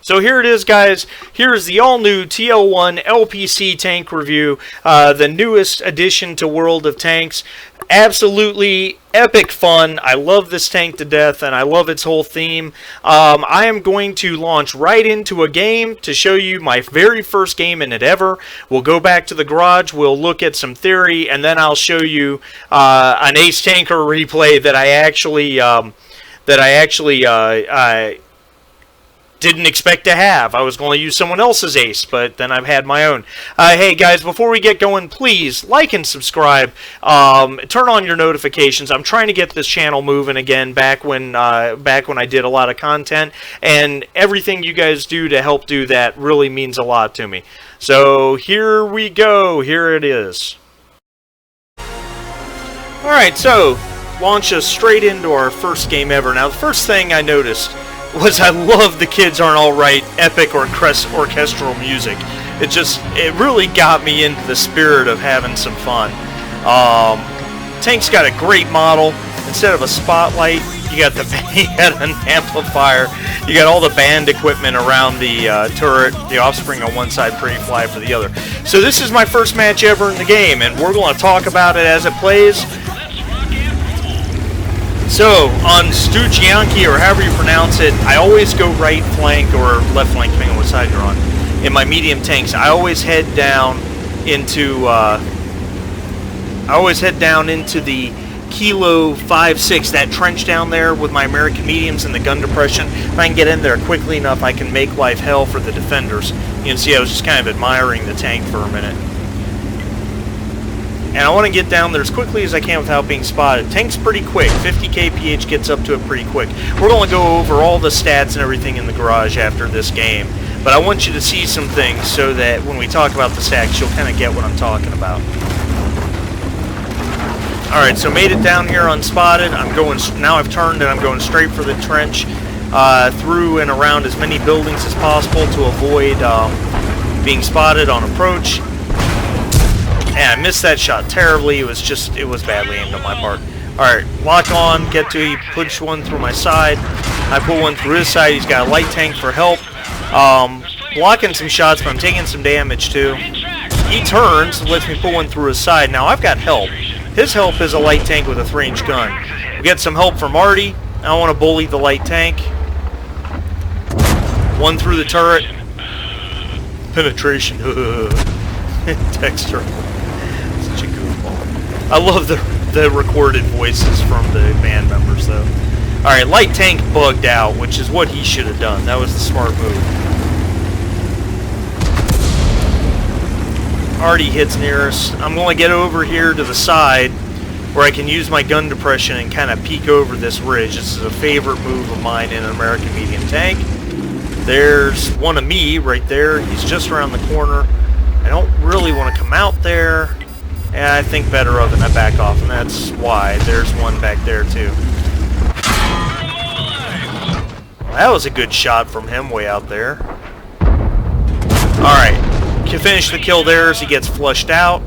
So here it is, guys. Here is the all-new TL-1 LPC tank review, the newest addition to World of Tanks. Absolutely epic fun. I love this tank to death, and I love its whole theme. I am going to launch right into a game to show you my very first game in it ever. We'll go back to the garage, we'll look at some theory, and then I'll show you an Ace Tanker replay that I actually didn't expect to have. I was going to use someone else's ace, but then I've had my own. Hey guys, before we get going, please like and subscribe. Turn on your notifications. I'm trying to get this channel moving again. Back when I did a lot of content, and everything you guys do to help do that really means a lot to me. So here we go. Here it is. All right, so launch us straight into our first game ever. Now, the first thing I noticed was I love the Kids Aren't Alright epic orchestral music. It really got me into the spirit of having some fun. Tank's got a great model. Instead of a spotlight, you got an amplifier. You got all the band equipment around the turret, the Offspring on one side, Pretty Fly for the other. So this is my first match ever in the game, and we're going to talk about it as it plays. So, on Studzianki, or however you pronounce it, I always go right flank or left flank, depending on what side you're on. In my medium tanks, I always head down into the Kilo 5-6, that trench down there with my American mediums and the gun depression. If I can get in there quickly enough, I can make life hell for the defenders. You can see I was just kind of admiring the tank for a minute. And I want to get down there as quickly as I can without being spotted. Tank's pretty quick. 50 kph gets up to it pretty quick. We're going to go over all the stats and everything in the garage after this game. But I want you to see some things so that when we talk about the stats, you'll kind of get what I'm talking about. Alright, so made it down here unspotted. Now I've turned and I'm going straight for the trench. Through and around as many buildings as possible to avoid being spotted on approach. And I missed that shot terribly. It was badly aimed on my part. Alright, lock on, get to, he push one through my side. I put one through his side. He's got a light tank for help. Blocking some shots, but I'm taking some damage too. He turns, lets me put one through his side. Now I've got help. His help is a light tank with a 3-inch gun. We get some help from Artie. I don't want to bully the light tank. One through the turret. Penetration. Texture. Such a goofball. I love the recorded voices from the band members, though. Alright, light tank bugged out, which is what he should have done. That was the smart move. Artie hits near us. I'm going to get over here to the side where I can use my gun depression and kind of peek over this ridge. This is a favorite move of mine in an American medium tank. There's one of me right there. He's just around the corner. I don't really want to come out there. And I think better of it and I back off, and that's why. There's one back there too. Well, that was a good shot from him way out there. Alright, can finish the kill there as he gets flushed out.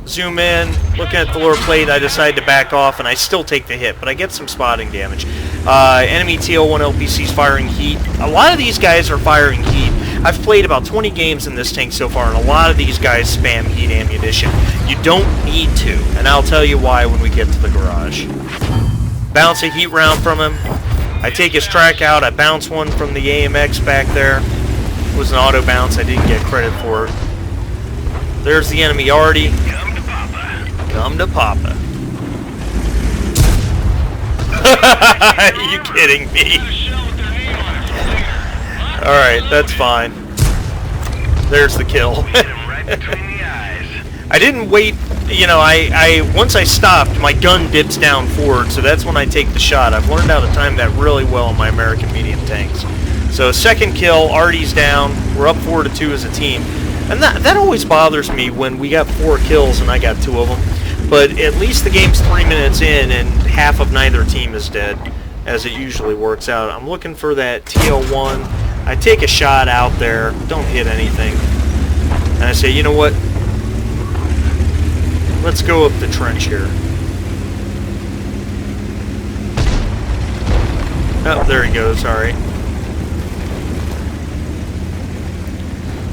Zoom in, looking at the lower plate, I decide to back off, and I still take the hit, but I get some spotting damage. Enemy TL-1 LPC's firing heat. A lot of these guys are firing heat. I've played about 20 games in this tank so far, and a lot of these guys spam heat ammunition. You don't need to, and I'll tell you why when we get to the garage. Bounce a heat round from him. I take his track out. I bounce one from the AMX back there. It was an auto bounce. I didn't get credit for it. There's the enemy Artie. Come to Papa. Come to Papa. Are you kidding me? Alright, that's fine. There's the kill. I didn't wait, you know, once I stopped, my gun dips down forward, so that's when I take the shot. I've learned how to time that really well in my American medium tanks. So second kill, Artie's down, we're up 4-2 as a team. And that always bothers me when we got 4 kills and I got 2 of them. But at least the game's 3 minutes in and half of neither team is dead, as it usually works out. I'm looking for that TL-1. I take a shot out there, don't hit anything. And I say, you know what? Let's go up the trench here. Oh, there he goes, alright.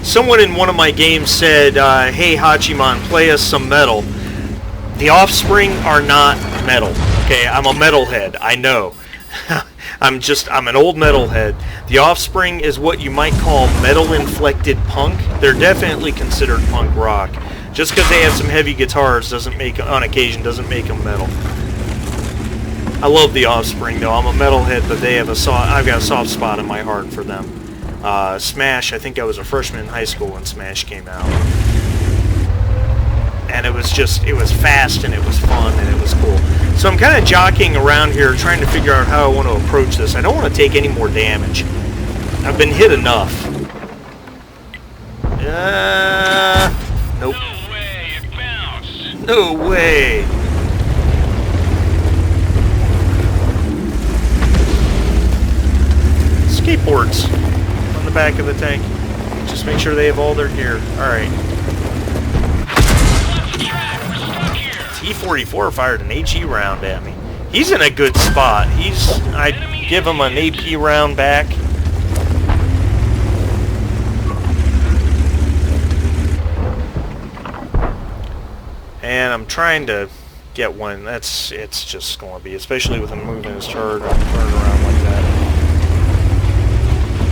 Someone in one of my games said, hey Hachiman, play us some metal. The Offspring are not metal. Okay, I'm a metalhead, I know. I'm an old metalhead. The Offspring is what you might call metal-inflected punk. They're definitely considered punk rock. Just because they have some heavy guitars on occasion doesn't make them metal. I love the Offspring though. I'm a metalhead, but I've got a soft spot in my heart for them. Smash, I think I was a freshman in high school when Smash came out. And it was fast and it was fun and it was cool. So I'm kind of jockeying around here trying to figure out how I want to approach this. I don't want to take any more damage. I've been hit enough. Nope. No way, it bounced. No way. Skateboards on the back of the tank. Just make sure they have all their gear. Alright. T-44 fired an HE round at me. He's in a good spot. I'd give him an AP round back. And I'm trying to get one. It's just going to be, especially with him moving his turret around like that.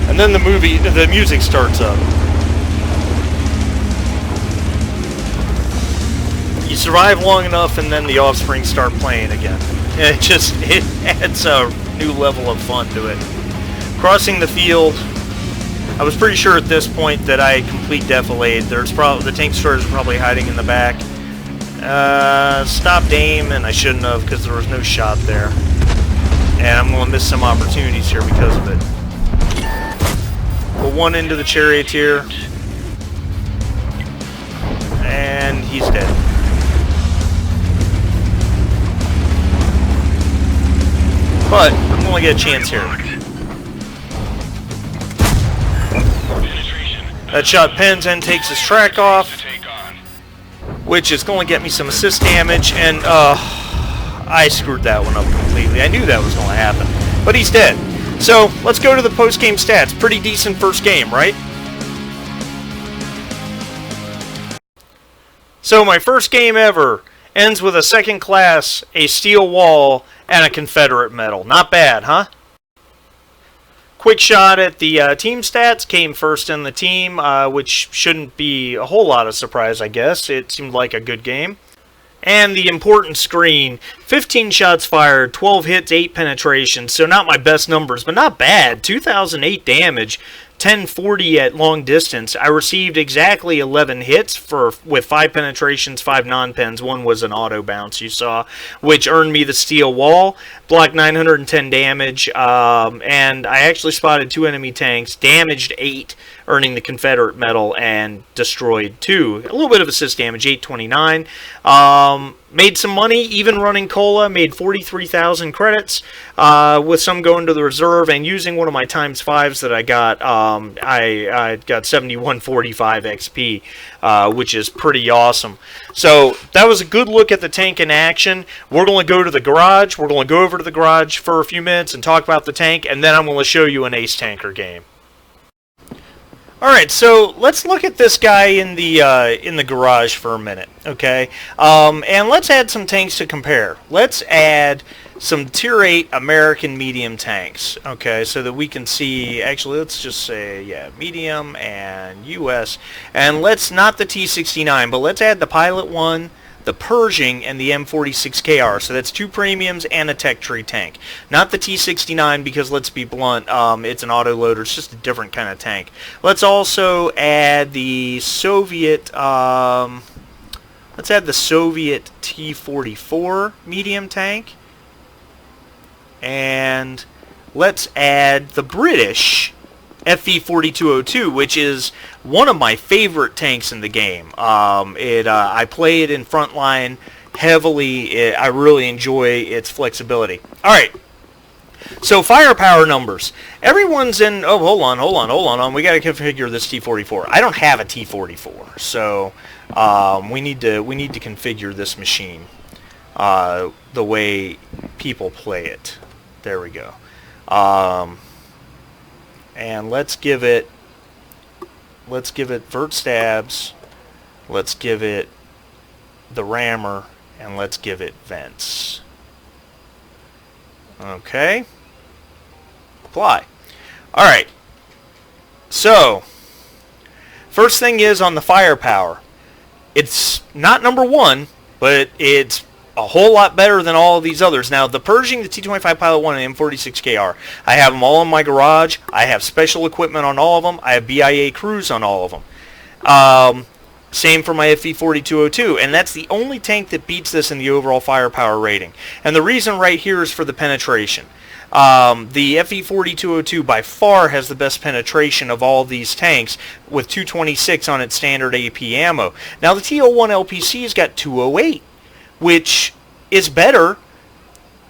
And then the music starts up. You survive long enough, and then the Offspring start playing again. And it adds a new level of fun to it. Crossing the field, I was pretty sure at this point that I had complete defilade. The tank destroyers are probably hiding in the back. Stopped aim, and I shouldn't have because there was no shot there. And I'm going to miss some opportunities here because of it. Put one into the charioteer. And he's dead. But I'm going to get a chance here. That shot pins and takes his track off, which is going to get me some assist damage, and I screwed that one up completely. I knew that was going to happen, but he's dead. So let's go to the post-game stats. Pretty decent first game, right? So my first game ever ends with a second class, a steel wall, and a Confederate medal. Not bad, huh? Quick shot at the team stats. Came first in the team, which shouldn't be a whole lot of surprise, I guess. It seemed like a good game. And the important screen, 15 shots fired, 12 hits, 8 penetrations. So not my best numbers, but not bad. 2,008 damage, 1040 at long distance. I received exactly 11 hits with 5 penetrations, 5 non-pens. One was an auto bounce you saw, which earned me the steel wall. Blocked 910 damage, and I actually spotted 2 enemy tanks, damaged 8, earning the Confederate medal, and destroyed 2. A little bit of assist damage, 829. Made some money, even running cola, made 43,000 credits, with some going to the reserve, and using one of my ×5s that I got, I got 7145 XP, which is pretty awesome. So that was a good look at the tank in action. We're going to go to the garage. We're going to go over to the garage for a few minutes and talk about the tank, and then I'm going to show you an ace tanker game. Alright, so let's look at this guy in the garage for a minute, okay? And let's add some tanks to compare. Let's add some Tier 8 American medium tanks, okay, so that we can see, actually, let's just say, yeah, medium and US. And let's, not the T-69, but let's add the Pilot 1, the Pershing, and the M46KR. So that's 2 premiums and a tech tree tank. Not the T-69 because, let's be blunt, it's an autoloader. It's just a different kind of tank. Let's also add the Soviet, let's add the Soviet T-44 medium tank. And let's add the British FV-4202, which is one of my favorite tanks in the game. I play it in frontline heavily. I really enjoy its flexibility. Alright, so firepower numbers. Everyone's in... Oh, hold on. We got to configure this T-44. I don't have a T-44, so we need to configure this machine the way people play it. There we go. And let's give it let's give it vert stabs, let's give it the rammer, and let's give it vents. Okay. Apply. Alright. So, first thing is on the firepower. It's not number one, but it's a whole lot better than all of these others. Now, the Pershing, the T-25 Pilot 1, and M46KR, I have them all in my garage. I have special equipment on all of them. I have BIA crews on all of them. Same for my FV-4202, and that's the only tank that beats this in the overall firepower rating. And the reason right here is for the penetration. The FV-4202 by far has the best penetration of all these tanks with 226 on its standard AP ammo. Now, the TL-1 LPC's got 208. Which is better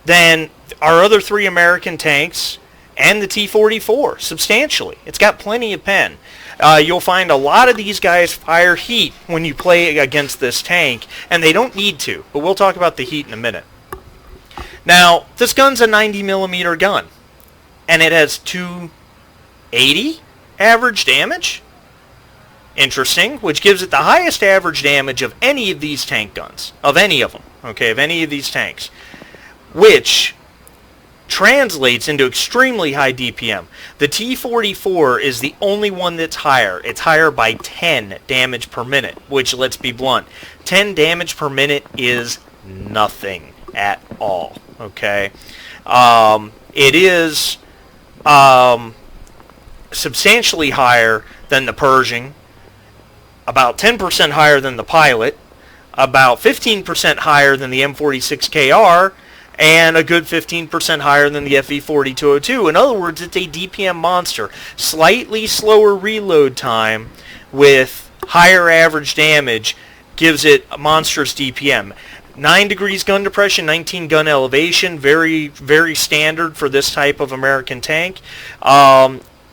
than our other three American tanks and the T-44, substantially. It's got plenty of pen. You'll find a lot of these guys fire heat when you play against this tank, and they don't need to, but we'll talk about the heat in a minute. Now, this gun's a 90mm gun, and it has 280 average damage. Interesting, which gives it the highest average damage of any of these tank guns, of any of them, okay, of any of these tanks, which translates into extremely high DPM. The T-44 is the only one that's higher. It's higher by 10 damage per minute, which, let's be blunt, 10 damage per minute is nothing at all, okay? It is substantially higher than the Pershing, about 10% higher than the Pilot, about 15% higher than the M46KR, and a good 15% higher than the FV-4202. In other words, it's a DPM monster. Slightly slower reload time with higher average damage gives it a monstrous DPM. 9 degrees gun depression, 19 gun elevation, very, very standard for this type of American tank.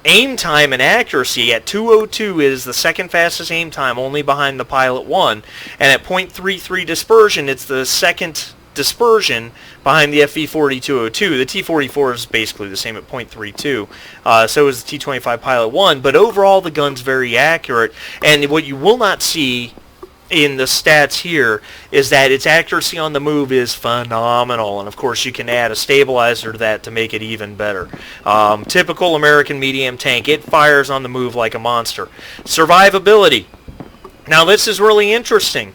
Aim time and accuracy at 202 is the second fastest aim time, only behind the Pilot 1. And at .33 dispersion, it's the second dispersion behind the FV-4202. The T-44 is basically the same at .32. So is the T-25 Pilot 1. But overall, the gun's very accurate. And what you will not see in the stats here is that its accuracy on the move is phenomenal, and of course you can add a stabilizer to that to make it even better. Typical American medium tank, it fires on the move like a monster. Survivability. Now this is really interesting.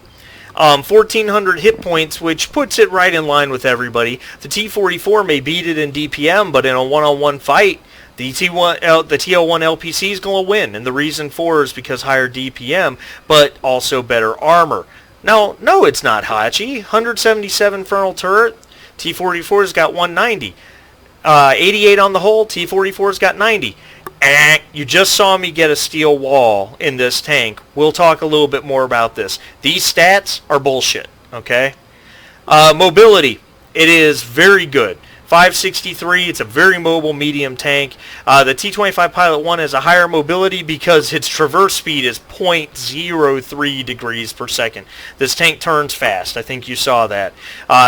1,400 hit points, which puts it right in line with everybody. The T-44 may beat it in DPM, but in a one-on-one fight, the TL-1 LPC is going to win, and the reason for is because higher DPM, but also better armor. Now, no, it's not Hachi. 177 frontal turret, T-44's got 190. 88 on the hull, T-44's got 90. You just saw me get a steel wall in this tank. We'll talk a little bit more about this. These stats are bullshit, okay? Mobility, it is very good. 563, it's a very mobile medium tank. The T-25 Pilot 1 has a higher mobility because its traverse speed is .03 degrees per second. This tank turns fast. I think you saw that.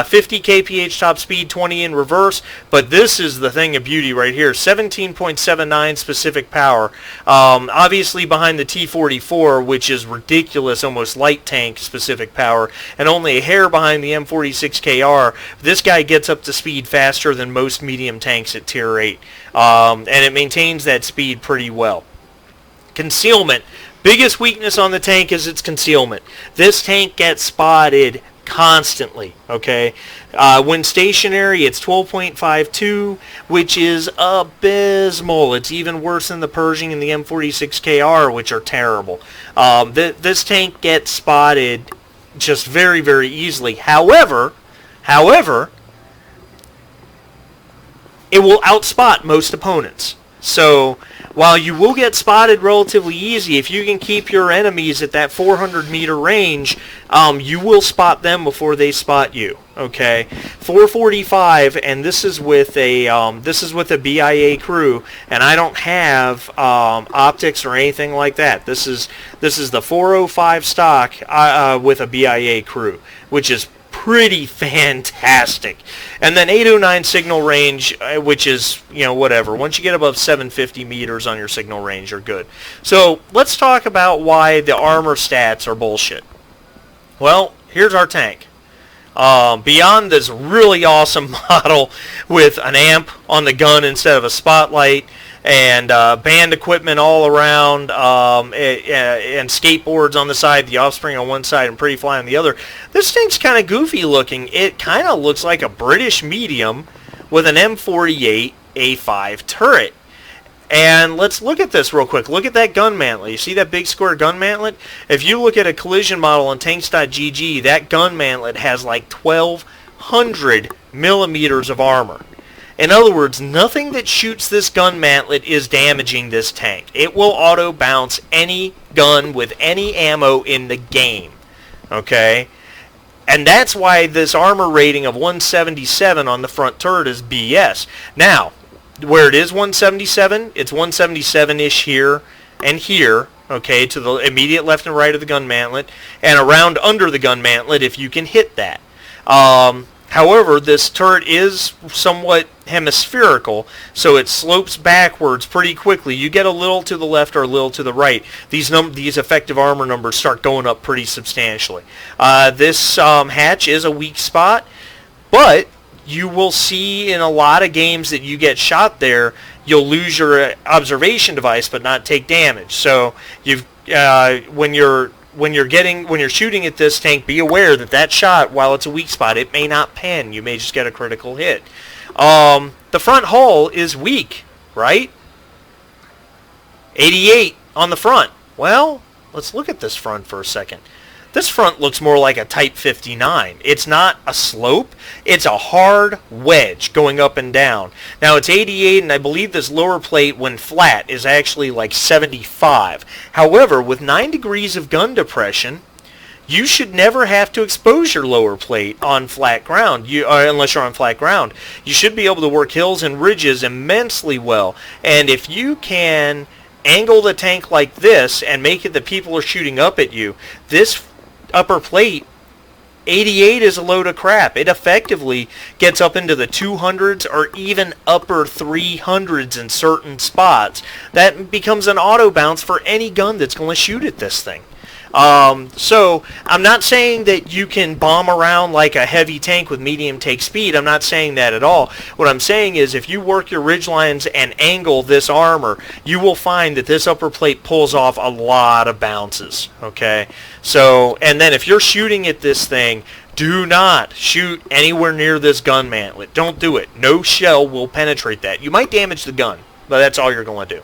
50 kph top speed, 20 in reverse, but this is the thing of beauty right here. 17.79 specific power. Obviously behind the T-44, which is ridiculous, almost light tank specific power, and only a hair behind the M46KR. This guy gets up to speed faster than most medium tanks at tier 8, and it maintains that speed pretty well. Concealment. Biggest weakness on the tank is its concealment. This tank gets spotted constantly, okay? When stationary, it's 12.52, which is abysmal. It's even worse than the Pershing and the M46KR, which are terrible. This tank gets spotted just very, very easily. However, it will outspot most opponents. So, while you will get spotted relatively easy, if you can keep your enemies at that 400 meter range, you will spot them before they spot you. Okay, 445, and this is with a BIA crew, and I don't have optics or anything like that. This is the 405 stock with a BIA crew, which is pretty fantastic. And then 809 signal range, which is, whatever. Once you get above 750 meters on your signal range, you're good. So let's talk about why the armor stats are bullshit. Well, here's our tank. Beyond this really awesome model with an amp on the gun instead of a spotlight, and band equipment all around, and skateboards on the side, the Offspring on one side and Pretty Fly on the other, this thing's kind of goofy looking. It kind of looks like a British medium with an M48 A5 turret. And let's look at this real quick. Look at that gun mantlet. You see that big square gun mantlet? If you look at a collision model on tanks.gg, that gun mantlet has like 1,200 millimeters of armor. In other words, nothing that shoots this gun mantlet is damaging this tank. It will auto bounce any gun with any ammo in the game. Okay? And that's why this armor rating of 177 on the front turret is BS. Now, where it is 177, it's 177-ish here and here, okay, to the immediate left and right of the gun mantlet, and around under the gun mantlet if you can hit that. However, this turret is somewhat hemispherical, so it slopes backwards pretty quickly. You get a little to the left or a little to the right. These effective armor numbers start going up pretty substantially. This hatch is a weak spot, but you will see in a lot of games that you get shot there, you'll lose your observation device but not take damage. So when you're shooting at this tank, be aware that shot, while it's a weak spot, it may not pen. You may just get a critical hit. The front hull is weak, right? 88 on the front. Well, let's look at this front for a second. This front looks more like a Type 59. It's not a slope. It's a hard wedge going up and down. Now, it's 88, and I believe this lower plate, when flat, is actually like 75. However, with 9 degrees of gun depression, you should never have to expose your lower plate on flat ground, unless you're on flat ground. You should be able to work hills and ridges immensely well. And if you can angle the tank like this and make it that people are shooting up at you, this upper plate, 88 is a load of crap. It effectively gets up into the 200s or even upper 300s in certain spots. That becomes an auto bounce for any gun that's going to shoot at this thing. So I'm not saying that you can bomb around like a heavy tank with medium take speed. I'm not saying that at all. What I'm saying is if you work your ridge lines and angle this armor, you will find that this upper plate pulls off a lot of bounces. Okay? So, and then if you're shooting at this thing, do not shoot anywhere near this gun mantlet. Don't do it. No shell will penetrate that. You might damage the gun, but that's all you're going to do.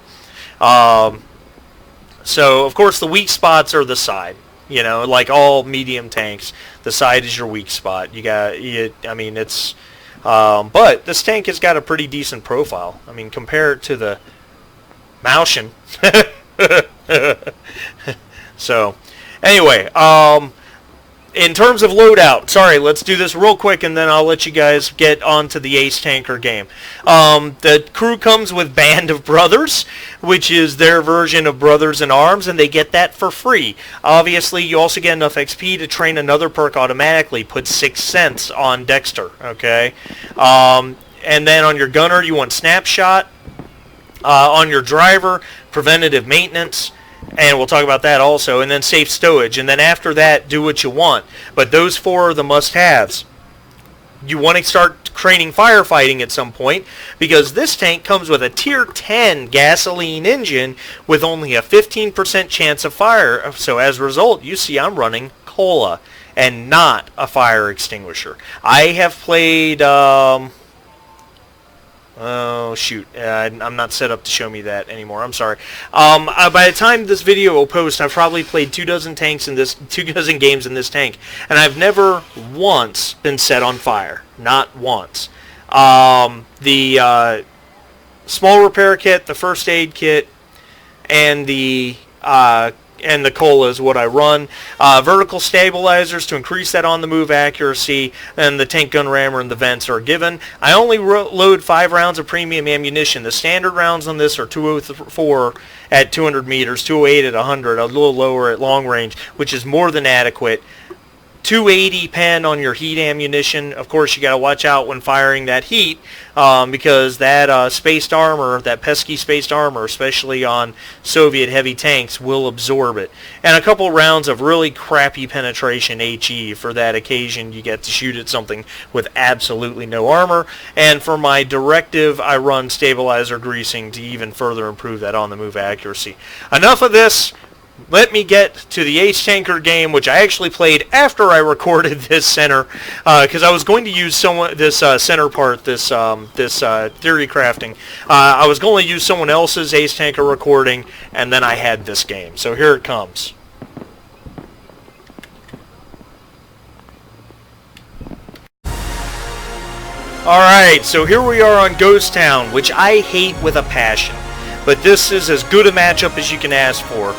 So, of course, the weak spots are the side. Like all medium tanks, the side is your weak spot. But this tank has got a pretty decent profile. I mean, compare it to the Maushan. So, anyway, in terms of loadout, sorry, let's do this real quick and then I'll let you guys get on to the Ace Tanker game. The crew comes with Band of Brothers, which is their version of Brothers in Arms, and they get that for free. Obviously, you also get enough XP to train another perk automatically. Put 6 cents on Dexter, okay? And then on your gunner, you want Snapshot. On your driver, Preventative Maintenance. And we'll talk about that also. And then Safe Stowage. And then after that, do what you want. But those 4 are the must-haves. You want to start training firefighting at some point, because this tank comes with a Tier 10 gasoline engine with only a 15% chance of fire. So as a result, you see I'm running Cola and not a fire extinguisher. I have played... Oh, shoot. I'm not set up to show me that anymore. I'm sorry. By the time this video will post, I've probably played 24 games in this tank, and I've never once been set on fire. Not once. The small repair kit, the first aid kit, and the cola is what I run. Vertical stabilizers to increase that on-the-move accuracy, and the tank gun rammer and the vents are given. I only load 5 rounds of premium ammunition. The standard rounds on this are 204 at 200 meters, 208 at 100, a little lower at long range, which is more than adequate. 280 pen on your heat ammunition. Of course, you got to watch out when firing that heat because that spaced armor, that pesky spaced armor, especially on Soviet heavy tanks, will absorb it. And a couple rounds of really crappy penetration HE. For that occasion, you get to shoot at something with absolutely no armor. And for my directive, I run stabilizer greasing to even further improve that on-the-move accuracy. Enough of this. Let me get to the Ace Tanker game, which I actually played after I recorded this center, because I was going to use this center part, this theory crafting. I was going to use someone else's Ace Tanker recording, and then I had this game. So here it comes. Alright, so here we are on Ghost Town, which I hate with a passion. But this is as good a matchup as you can ask for.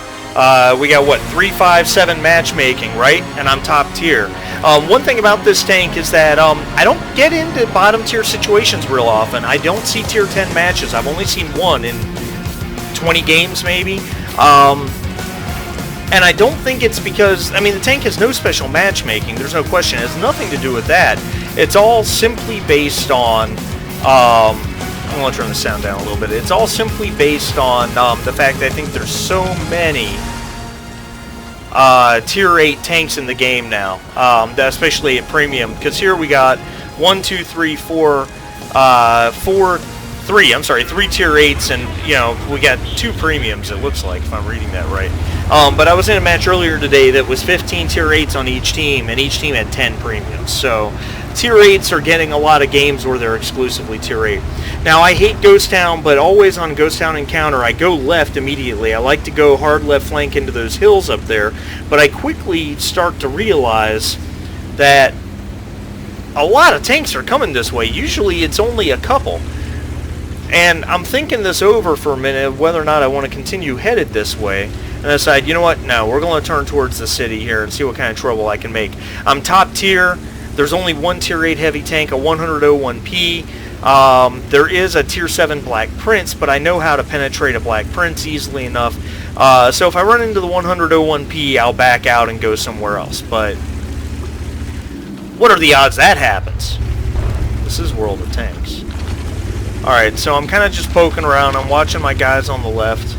We got, what, 3-5-7 matchmaking, right? And I'm top tier. One thing about this tank is that I don't get into bottom tier situations real often. I don't see tier 10 matches. I've only seen one in 20 games, maybe. And I don't think it's because, I mean, the tank has no special matchmaking. There's no question. It has nothing to do with that. It's all simply based on... I'm going to turn the sound down a little bit. It's all simply based on the fact that I think there's so many Tier 8 tanks in the game now, especially at Premium. Because here we got 3 Tier 8s, and, you know, we got 2 Premiums, it looks like, if I'm reading that right. But I was in a match earlier today that was 15 Tier 8s on each team, and each team had 10 Premiums. So Tier 8s are getting a lot of games where they're exclusively Tier 8. Now, I hate Ghost Town, but always on Ghost Town Encounter, I go left immediately. I like to go hard left flank into those hills up there, but I quickly start to realize that a lot of tanks are coming this way. Usually it's only a couple. And I'm thinking this over for a minute, whether or not I want to continue headed this way. And I decide, you know what, no, we're going to turn towards the city here and see what kind of trouble I can make. I'm top tier. There's only one Tier 8 heavy tank, a 101P. There is a Tier 7 Black Prince, but I know how to penetrate a Black Prince easily enough. So if I run into the 101P, I'll back out and go somewhere else. But what are the odds that happens? This is World of Tanks. Alright, so I'm kind of just poking around. I'm watching my guys on the left.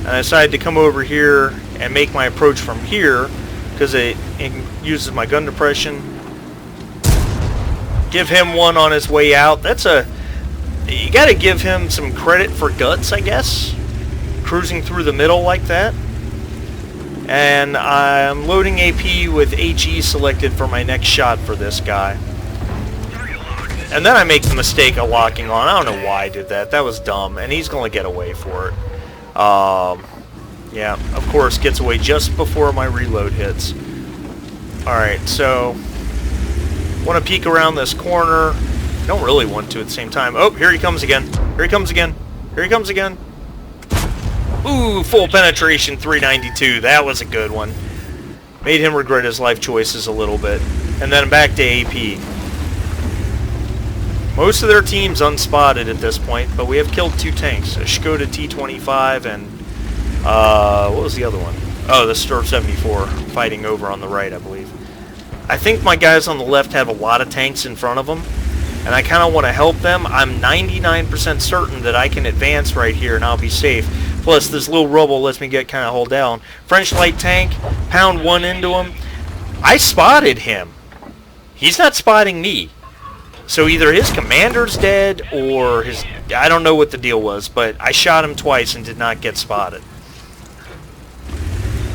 And I decided to come over here and make my approach from here, because it uses my gun depression. Give him one on his way out. You gotta give him some credit for guts, I guess. Cruising through the middle like that. And I'm loading AP with HE selected for my next shot for this guy. And then I make the mistake of locking on. I don't know why I did that. That was dumb. And he's going to get away for it. Yeah, of course, gets away just before my reload hits. Alright, so want to peek around this corner. Don't really want to at the same time. Oh, here he comes again. Here he comes again. Here he comes again. Ooh, full penetration, 392. That was a good one. Made him regret his life choices a little bit. And then back to AP. Most of their team's unspotted at this point, but we have killed 2 tanks. A Skoda T25 and, what was the other one? Oh, the Sturf 74 fighting over on the right, I believe. I think my guys on the left have a lot of tanks in front of them, and I kind of want to help them. I'm 99% certain that I can advance right here and I'll be safe. Plus, this little rubble lets me get kind of hold down. French light tank, pound 1 into him. I spotted him. He's not spotting me. So either his commander's dead or his... I don't know what the deal was, but I shot him twice and did not get spotted.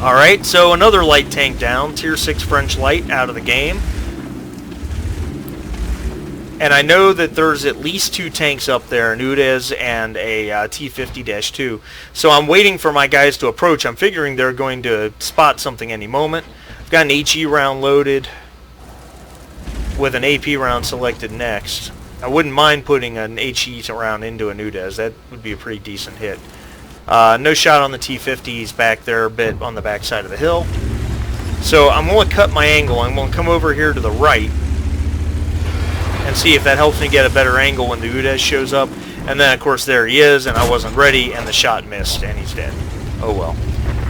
Alright, so another light tank down. Tier 6 French light out of the game. And I know that there's at least 2 tanks up there, an Udez and a T-50-2. So I'm waiting for my guys to approach. I'm figuring they're going to spot something any moment. I've got an HE round loaded with an AP round selected next. I wouldn't mind putting an HE round into an Udez. That would be a pretty decent hit. No shot on the T-50. He's back there a bit on the back side of the hill. So I'm going to cut my angle. I'm going to come over here to the right and see if that helps me get a better angle when the Udez shows up. And then, of course, there he is, and I wasn't ready, and the shot missed, and he's dead. Oh, well.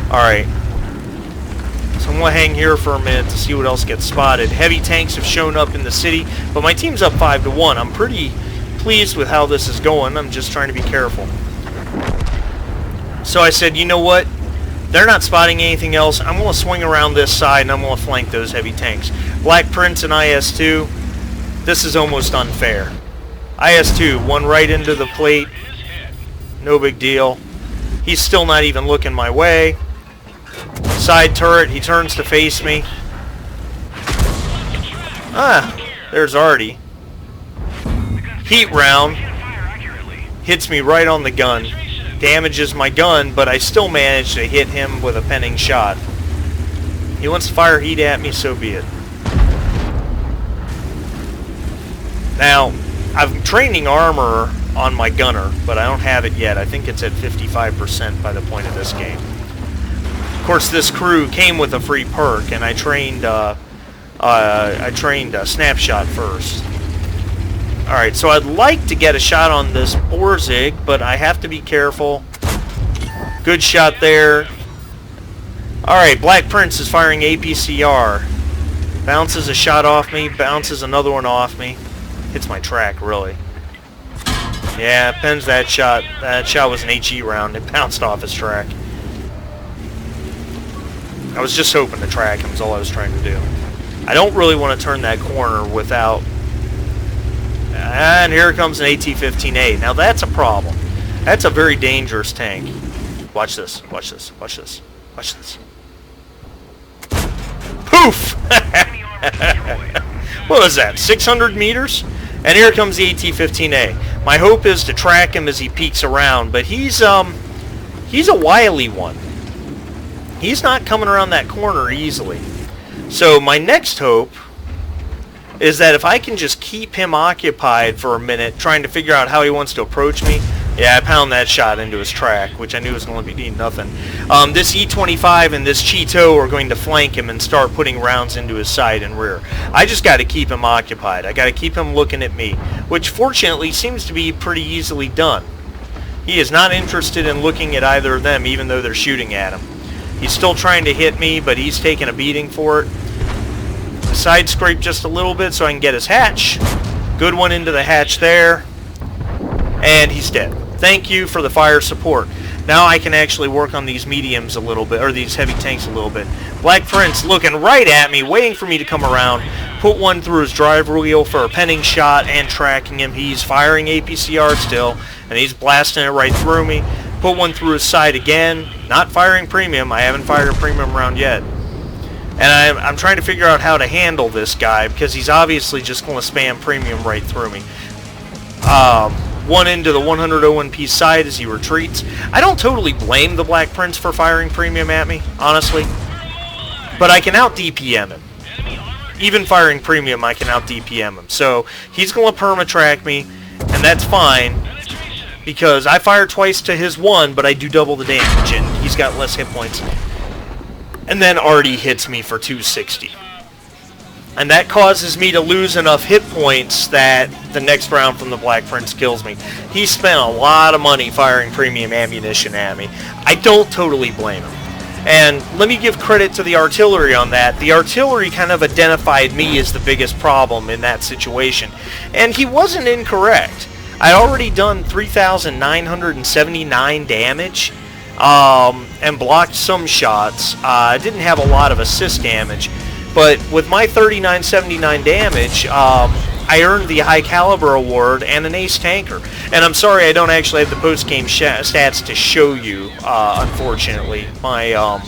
Alright. So I'm going to hang here for a minute to see what else gets spotted. Heavy tanks have shown up in the city, but my team's up 5-1. I'm pretty pleased with how this is going. I'm just trying to be careful. So I said, you know what? They're not spotting anything else. I'm going to swing around this side and I'm going to flank those heavy tanks. Black Prince and IS-2, this is almost unfair. IS-2, one right into the plate. No big deal. He's still not even looking my way. Side turret, he turns to face me. Ah, there's Artie. Heat round. Hits me right on the gun. Damages my gun, but I still manage to hit him with a penning shot. He wants to fire heat at me, so be it. Now, I'm training armor on my gunner, but I don't have it yet. I think it's at 55% by the point of this game. Of course, this crew came with a free perk, and I trained Snapshot first. Alright, so I'd like to get a shot on this Borzig, but I have to be careful. Good shot there. Alright, Black Prince is firing APCR. Bounces a shot off me, bounces another one off me. Hits my track, really. Yeah, pens that shot. That shot was an HE round. It bounced off his track. I was just hoping to track him is all I was trying to do. I don't really want to turn that corner without... And here comes an AT-15A. Now that's a problem. That's a very dangerous tank. Watch this. Watch this. Watch this. Watch this. Poof! What was that? 600 meters? And here comes the AT-15A. My hope is to track him as he peeks around, but he's a wily one. He's not coming around that corner easily. So my next hope is that if I can just keep him occupied for a minute, trying to figure out how he wants to approach me. Yeah, I pound that shot into his track, which I knew was going to be nothing. This E-25 and this Cheeto are going to flank him and start putting rounds into his side and rear. I just got to keep him occupied. I got to keep him looking at me, which fortunately seems to be pretty easily done. He is not interested in looking at either of them, even though they're shooting at him. He's still trying to hit me, but he's taking a beating for it. Side scrape just a little bit so I can get his hatch. Good one into the hatch there. And he's dead. Thank you for the fire support. Now I can actually work on these mediums a little bit, or these heavy tanks a little bit. Black Prince looking right at me, waiting for me to come around. Put one through his driver wheel for a penning shot and tracking him. He's firing APCR still, and he's blasting it right through me. Put one through his side again. Not firing premium. I haven't fired a premium round yet. And I'm trying to figure out how to handle this guy, because he's obviously just going to spam premium right through me. One into the 100 O1P side as he retreats. I don't totally blame the Black Prince for firing premium at me, honestly. But I can out-DPM him. Even firing premium, I can out-DPM him. So he's going to perma-track me, and that's fine, because I fire twice to his one, but I do double the damage, and he's got less hit points. And then Artie hits me for 260. And that causes me to lose enough hit points that the next round from the Black Prince kills me. He spent a lot of money firing premium ammunition at me. I don't totally blame him. And let me give credit to the artillery on that. The artillery kind of identified me as the biggest problem in that situation. And he wasn't incorrect. I'd already done 3,979 damage. And blocked some shots. I didn't have a lot of assist damage, but with my 3,979 damage, I earned the High Caliber Award and an Ace Tanker. And I'm sorry I don't actually have the post-game stats to show you, unfortunately. My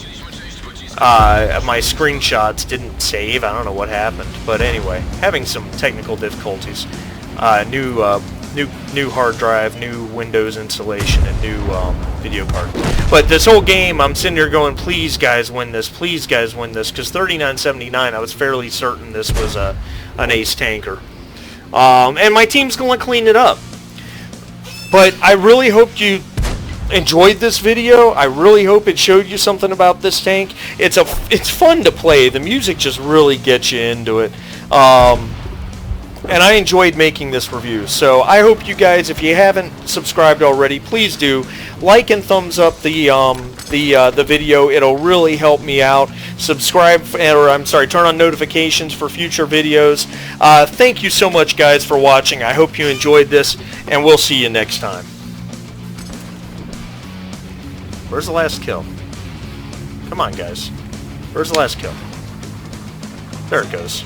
screenshots didn't save. I don't know what happened, but anyway, having some technical difficulties. New hard drive, new Windows installation, and new video card. But this whole game, I'm sitting here going, please guys win this, please guys win this, because 3979, I was fairly certain this was an Ace Tanker. And my team's going to clean it up. But I really hope you enjoyed this video. I really hope it showed you something about this tank. It's fun to play. The music just really gets you into it. And I enjoyed making this review. So I hope you guys, if you haven't subscribed already, please do like and thumbs up the video. It'll really help me out. subscribe, or I'm sorry, turn on notifications for future videos. Thank you so much, guys, for watching. I hope you enjoyed this, and we'll see you next time. Where's the last kill? Come on, guys. Where's the last kill? There it goes.